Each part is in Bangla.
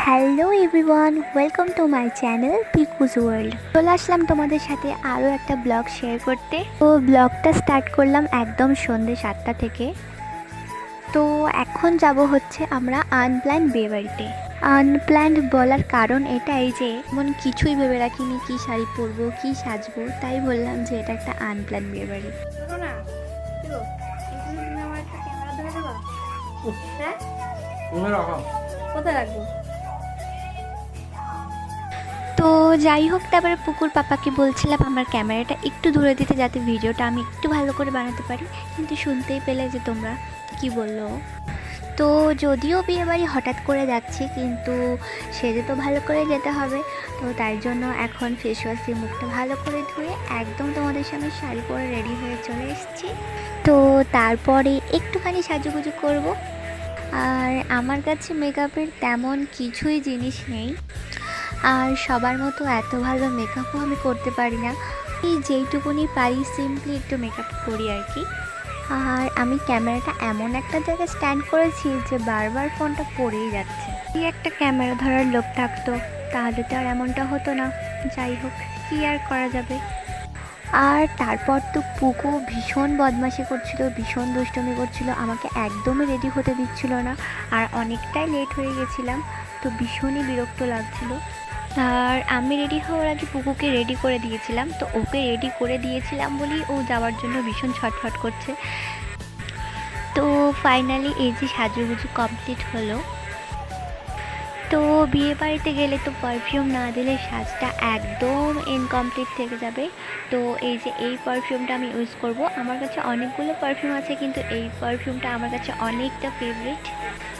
Hello everyone, welcome to my channel Piku's world. চলে আসলাম তোমাদের সাথে আরও একটা ব্লগ শেয়ার করতে। তো ব্লগটা স্টার্ট করলাম একদম সন্ধ্যে 7টা থেকে। তো এখন যাব হচ্ছে আমরা আনপ্ল্যান্ড বিয়েবাড়িতে। আনপ্ল্যান্ড বলার কারণ এটাই যে এমন কিছুই ভেবে রাখিনি, কি শাড়ি পরবো, কি সাজবো, তাই বললাম যে এটা একটা আনপ্ল্যান্ড বিয়েবাড়ি। কোথায় রাখবো? তো যাই হোক, তারপরে পুকুর পাপাকে বলছিলাম আমার ক্যামেরাটা একটু দূরে দিতে, যাতে ভিডিওটা আমি একটু ভালো করে বানাতে পারি। কিন্তু শুনতেই পেলে যে তোমরা কি বললো। তো যদিও বিয়েবাড়ি হঠাৎ করে যাচ্ছি, কিন্তু সেজে তো ভালো করে যেতে হবে। তো তার জন্য এখন ফেস ওয়াশ দিয়ে মুখটা ভালো করে ধুয়ে একদম তোমাদের সামনে শাড়ি পরে রেডি হয়ে চলে এসেছি। তো তারপরে একটুখানি সাজুগুজু করব। আর আমার কাছে মেকআপের তেমন কিছুই জিনিস নেই, আর সবার মতো এত ভালো মেকআপও আমি করতে পারি না। এই যেইটুকুনি পারি সিম্পলি একটু মেকআপ করি আর কি। আর আমি ক্যামেরাটা এমন একটা জায়গায় স্ট্যান্ড করেছি যে বারবার ফোনটা পড়েই যাচ্ছে। কি একটা ক্যামেরা ধরার লোভ থাকতো, তাহলে তো আর এমনটা হতো না। যাই হোক, কী আর করা যাবে। আর তারপর তো পুকু ভীষণ বদমাশি করছিল, ভীষণ দুষ্টুমি করছিল, আমাকে একদমই রেডি হতে দিচ্ছিল না। আর অনেকটাই লেট হয়ে গেছিলাম, তো ভীষণই বিরক্ত লাগছিল। আর আমি রেডি হওয়ার আগে পুকুকে রেডি করে দিয়েছিলাম, তো ওকে রেডি করে দিয়েছিলাম বলেই ও যাওয়ার জন্য ভীষণ ছটফট করছে। তো ফাইনালি এই যে সাজুগুজু কমপ্লিট হলো। তো বিয়ে বাড়িতে গেলে তো পারফিউম না দিলে সাজটা একদম ইনকমপ্লিট থেকে যাবে। তো এই যে এই পারফিউমটা আমি ইউজ করব। আমার কাছে অনেকগুলো পারফিউম আছে, কিন্তু এই পারফিউমটা আমার কাছে অনেকটা ফেভারিট।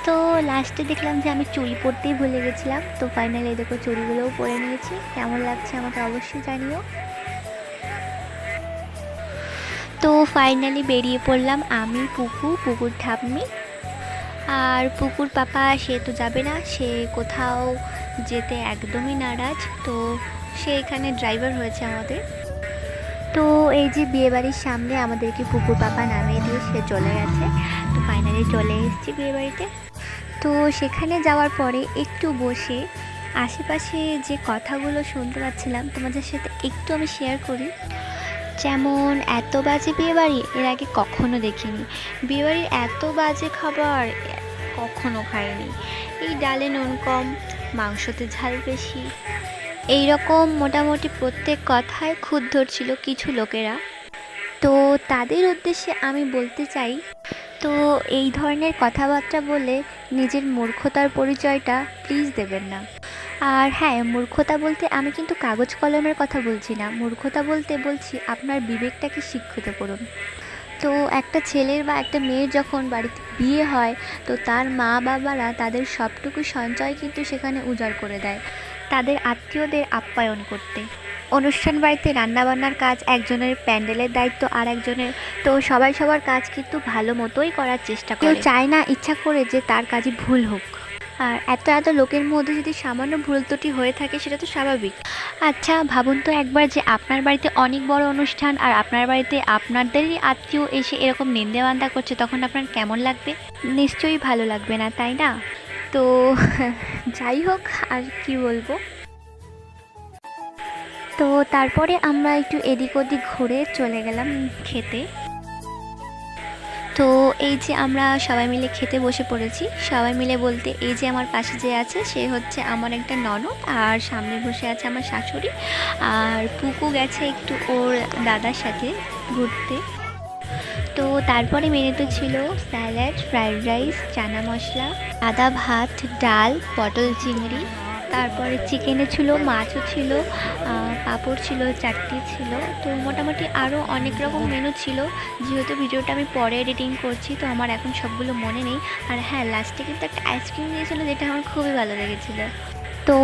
তো লাস্টে দেখলাম যে আমি চুড়ি পরতেই ভুলে গেছিলাম। তো ফাইনালি দেখো চুড়িগুলোও পরে নিয়েছি। কেমন লাগছে আমাকে অবশ্যই জানিও। তো ফাইনালি বেরিয়ে পড়লাম আমি, পুকুর ঠাম্মি আর পুকুর পাপা। সে তো যাবে না, সে কোথাও যেতে একদমই নারাজ। তো সে এখানে ড্রাইভার হয়েছে আমাদের। তো এই যে বিয়েবাড়ির সামনে আমাদেরকে পুকুর পাপা নামিয়ে দিয়ে সে চলে গেছে। তো ফাইনালি চলে এসেছি বিয়েবাড়িতে। তো সেখানে যাওয়ার পরে একটু বসে আশেপাশে যে কথাগুলো শুনতে পাচ্ছিলাম তোমাদের সাথে একটু আমি শেয়ার করি। যেমন এত বাজে বিয়েবাড়ি এর আগে কখনো দেখিনি, বিয়েবাড়ির এত বাজে খাবার কখনো খাইনি, এই ডালে নুন কম, মাংসতে ঝাল বেশি, এই রকম মোটামুটি প্রত্যেক কথায় খুঁত ধরছিল কিছু লোকেরা। তো তাদের উদ্দেশ্যে আমি বলতে চাই, তো এই ধরনের কথাবার্তা বলে নিজের মূর্খতার পরিচয়টা প্লিজ দেবেন না। আর হ্যাঁ, মূর্খতা বলতে আমি কিন্তু কাগজ কলমের কথা বলছি না, মূর্খতা বলতে বলছি আপনার বিবেকটাকে শিক্ষিত করুন। তো একটা ছেলের বা একটা মেয়ের যখন বাড়িতে বিয়ে হয়, তো তার মা বাবারা তাদের সবটুকু সঞ্চয় কিন্তু সেখানে উজাড় করে দেয় তাদের আত্মীয়দের আপ্যায়ন করতে। অনুষ্ঠান বাড়িতে রান্নাবান্নার কাজ একজনের, প্যান্ডেলের দায়িত্ব আর একজনের। তো সবাই সবার কাজ কিন্তু ভালো মতোই করার চেষ্টা করে, কেউ চায় না ইচ্ছা করে যে তার কাজে ভুল হোক। আর এত এত লোকের মধ্যে যদি সামান্য ভুল ত্রুটি হয়ে থাকে সেটা তো স্বাভাবিক। আচ্ছা ভাবুন তো একবার যে আপনার বাড়িতে অনেক বড় অনুষ্ঠান আর আপনার বাড়িতে আপনাদেরই আত্মীয় এসে এরকম নিন্দাবান্দা করছে, তখন আপনার কেমন লাগবে? নিশ্চয়ই ভালো লাগবে না, তাই না? তো যাই হোক, আর কি বলবো। তো তারপরে আমরা একটু এদিক ওদিক ঘুরে চলে গেলাম খেতে। তো এই যে আমরা সবাই মিলে খেতে বসে পড়েছি। সবাই মিলে বলতে এই যে আমার পাশে যে আছে সে হচ্ছে আমার একটা ননদ, আর সামনে বসে আছে আমার শাশুড়ি, আর পুকু গেছে একটু ওর দাদার সাথে ঘুরতে। তো তারপরে মেনুতে ছিল salad, fried rice, chana masala, সাদা ভাত, ডাল, পটল চিংড়ি, তারপরে চিকেনে ছিল, মাছও ছিল, পাঁপড় ছিল, চাটনি ছিল। তো মোটামুটি আরও অনেক রকম মেনু ছিল। যেহেতু ভিডিওটা আমি পরে এডিটিং করছি, তো আমার এখন সবগুলো মনে নেই। আর হ্যাঁ, লাস্টে কিন্তু একটা আইসক্রিম দিয়েছিলো, যেটা আমার খুবই ভালো লেগেছিলো। তো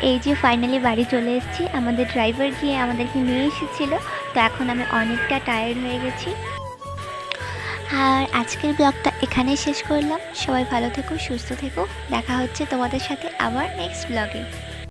এই যে ফাইনালি বাড়ি চলে এসেছি, আমাদের ড্রাইভার গিয়ে আমাদেরকে নিয়ে এসেছিলো। তো এখন আমি অনেকটা টায়ার্ড হয়ে গেছি। আর আজকের ব্লগটা এখানেই শেষ করলাম। সবাই ভালো থেকো, সুস্থ থেকো। দেখা হচ্ছে তোমাদের সাথে আবার নেক্সট ব্লগে।